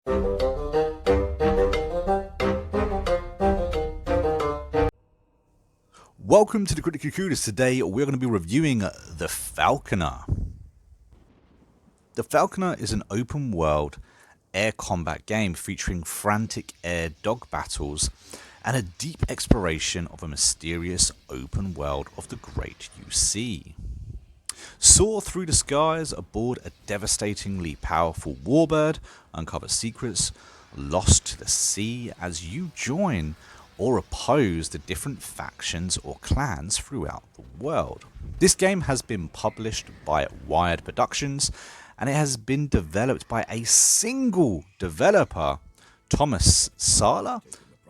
Welcome to the Critically Clueless. Today we're going to be reviewing The Falconer. The Falconer is an open world air combat game featuring frantic air dog battles and a deep exploration of a mysterious open world of the Great UC. Soar through the skies aboard a devastatingly powerful warbird, uncover secrets lost to the sea as you join or oppose the different factions or clans throughout the world. This game has been published by Wired Productions and it has been developed by a single developer, Thomas Sala.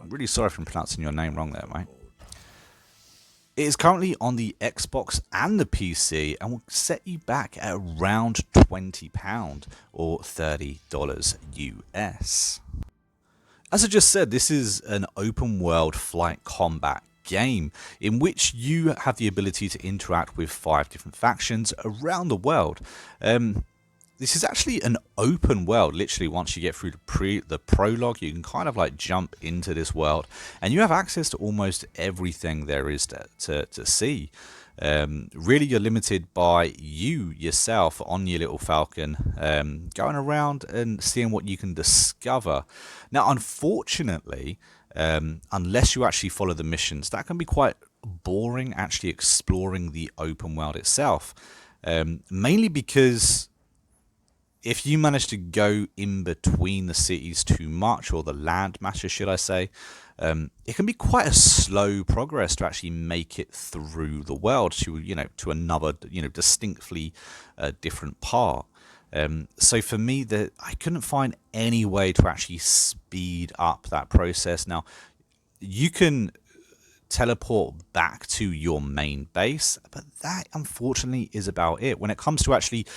I'm really sorry if I'm pronouncing your name wrong there, mate. It is currently on the Xbox and the PC and will set you back at around £20 or $30 US. As I just said, this is an open world flight combat game in which you have the ability to interact with 5 different factions around the world. This is actually an open world. Literally, once you get through the prologue, you can kind of like jump into this world and you have access to almost everything there is to see. Really, you're limited by you yourself on your little falcon, going around and seeing what you can discover. Now, unfortunately, unless you actually follow the missions, that can be quite boring actually exploring the open world itself, mainly because if you manage to go in between the cities too much, or the land masses, should I say, it can be quite a slow progress to actually make it through the world to another, distinctly different part. So for me, I couldn't find any way to actually speed up that process. Now, you can teleport back to your main base, but that unfortunately is about it. When it comes to actually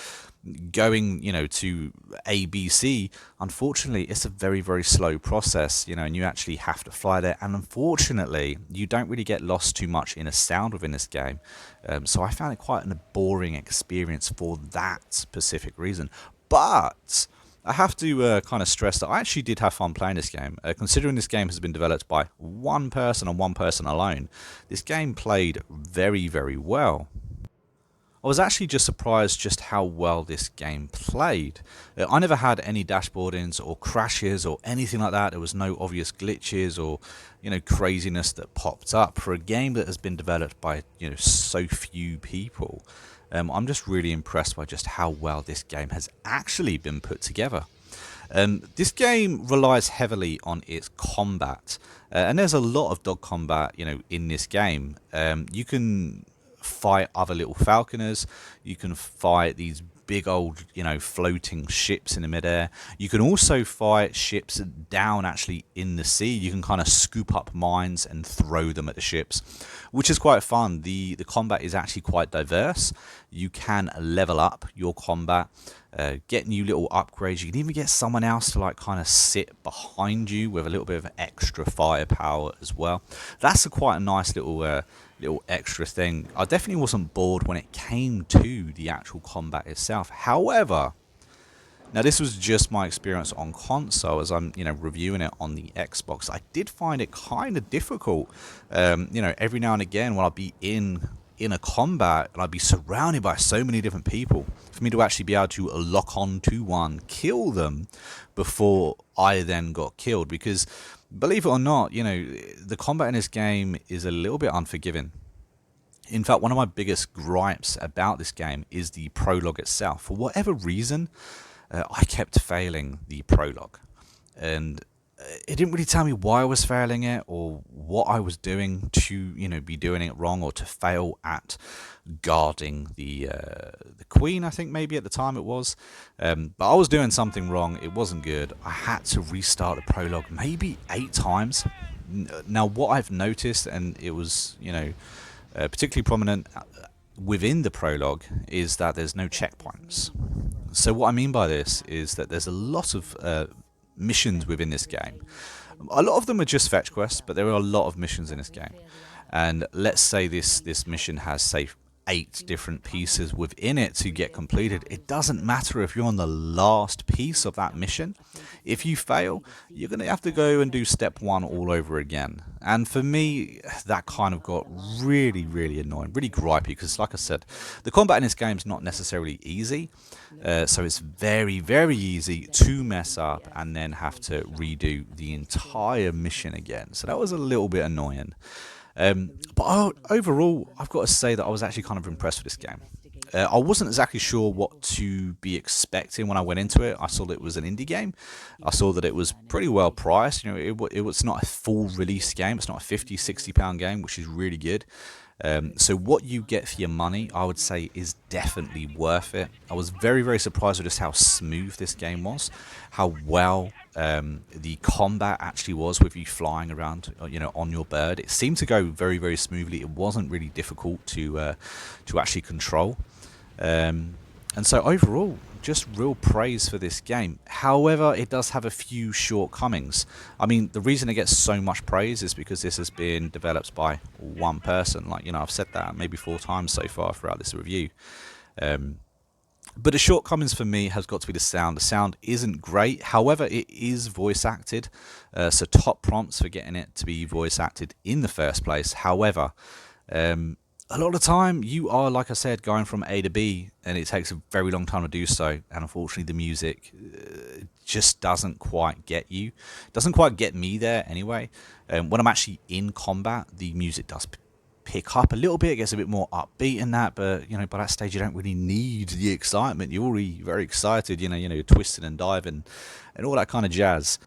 going to ABC, unfortunately it's a very, very slow process, and you actually have to fly there, and unfortunately you don't really get lost too much in a sound within this game. So I found it quite a boring experience for that specific reason. But I have to kind of stress that I actually did have fun playing this game. Considering this game has been developed by one person and one person alone, this game played very, very well. I was actually just surprised just how well this game played. I never had any dashboardings or crashes or anything like that. There was no obvious glitches or craziness that popped up for a game that has been developed by so few people. I'm just really impressed by just how well this game has actually been put together. This game relies heavily on its combat, and there's a lot of dog combat in this game. You can fight other little falconers, you can fight these big old floating ships in the midair. You can also fight ships down actually in the sea. You can kind of scoop up mines and throw them at the ships, which is quite fun. The combat is actually quite diverse. You can level up your combat, get new little upgrades. You can even get someone else to kind of sit behind you with a little bit of extra firepower as well. That's quite a nice little extra thing. I definitely wasn't bored when it came to the actual combat itself. However, now this was just my experience on console. As I'm reviewing it on the Xbox, I did find it kind of difficult. Every now and again when I'd be in a combat and I'd be surrounded by so many different people, for me to actually be able to lock on to one, kill them before I then got killed. Because believe it or not, the combat in this game is a little bit unforgiving. In fact, one of my biggest gripes about this game is the prologue itself. For whatever reason, I kept failing the prologue, and it didn't really tell me why I was failing it or what I was doing to be doing it wrong, or to fail at guarding the queen. I think maybe at the time it was, but I was doing something wrong. It wasn't good. I had to restart the prologue maybe 8 times. Now what I've noticed, and it was particularly prominent within the prologue, is that there's no checkpoints. So what I mean by this is that there's a lot of missions within this game. A lot of them are just fetch quests, but there are a lot of missions in this game. And let's say this mission has, say, 8 different pieces within it to get completed. It doesn't matter if you're on the last piece of that mission. If you fail, you're going to have to go and do step 1 all over again. And for me, that kind of got really annoying, really gripey, because like I said, the combat in this game is not necessarily easy. So it's very easy to mess up and then have to redo the entire mission again. So that was a little bit annoying. But overall, I've got to say that I was actually kind of impressed with this game. I wasn't exactly sure what to be expecting when I went into it. I saw that it was an indie game. I saw that it was pretty well priced. You know, it was not a full release game. It's not a £50-60 game, which is really good. So what you get for your money, I would say, is definitely worth it. I was very surprised with just how smooth this game was, how well the combat actually was with you flying around, you know, on your bird. It seemed to go very smoothly. It wasn't really difficult to actually control. And so overall, just real praise for this game. However, it does have a few shortcomings. I mean, the reason it gets so much praise is because this has been developed by one person. Like, you know, I've said that maybe 4 times so far throughout this review. But the shortcomings for me has got to be the sound. The sound isn't great. However, it is voice acted. So top prompts for getting it to be voice acted in the first place. However, a lot of the time you are, like I said, going from A to B, and it takes a very long time to do so. And unfortunately, the music just doesn't quite get you. Doesn't quite get me there anyway. When I'm actually in combat, the music does pick up a little bit. It gets a bit more upbeat in that, but you know, by that stage you don't really need the excitement. You're already very excited, you know, you're twisting and diving and all that kind of jazz.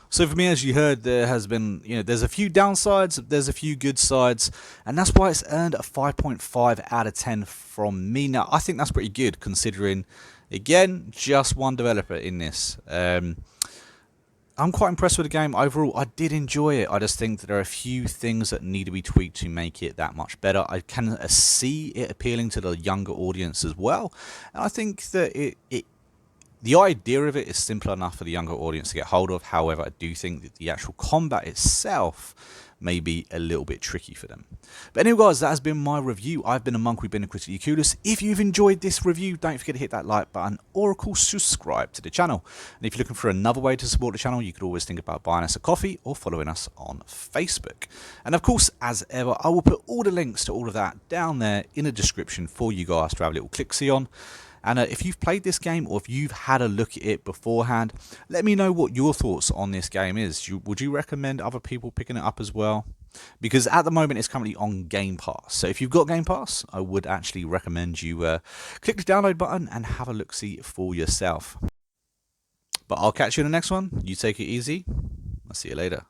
So for me, as you heard, there has been, you know, there's a few downsides, there's a few good sides, and that's why it's earned a 5.5 out of 10 from me. Now, I think that's pretty good considering, again, just one developer in this. I'm quite impressed with the game overall. I did enjoy it. I just think that there are a few things that need to be tweaked to make it that much better. I can see it appealing to the younger audience as well, and I think that the idea of it is simple enough for the younger audience to get hold of. However, I do think that the actual combat itself may be a little bit tricky for them. But anyway, guys, that has been my review. I've been TheMonk, we've been Critically Clueless. If you've enjoyed this review, don't forget to hit that like button or, of course, subscribe to the channel. And if you're looking for another way to support the channel, you could always think about buying us a coffee or following us on Facebook. And, of course, as ever, I will put all the links to all of that down there in the description for you guys to have a little click-see on. And if you've played this game or if you've had a look at it beforehand, let me know what your thoughts on this game is. Would you recommend other people picking it up as well? Because at the moment it's currently on Game Pass. So if you've got Game Pass, I would actually recommend you click the download button and have a look-see for yourself. But I'll catch you in the next one. You take it easy. I'll see you later.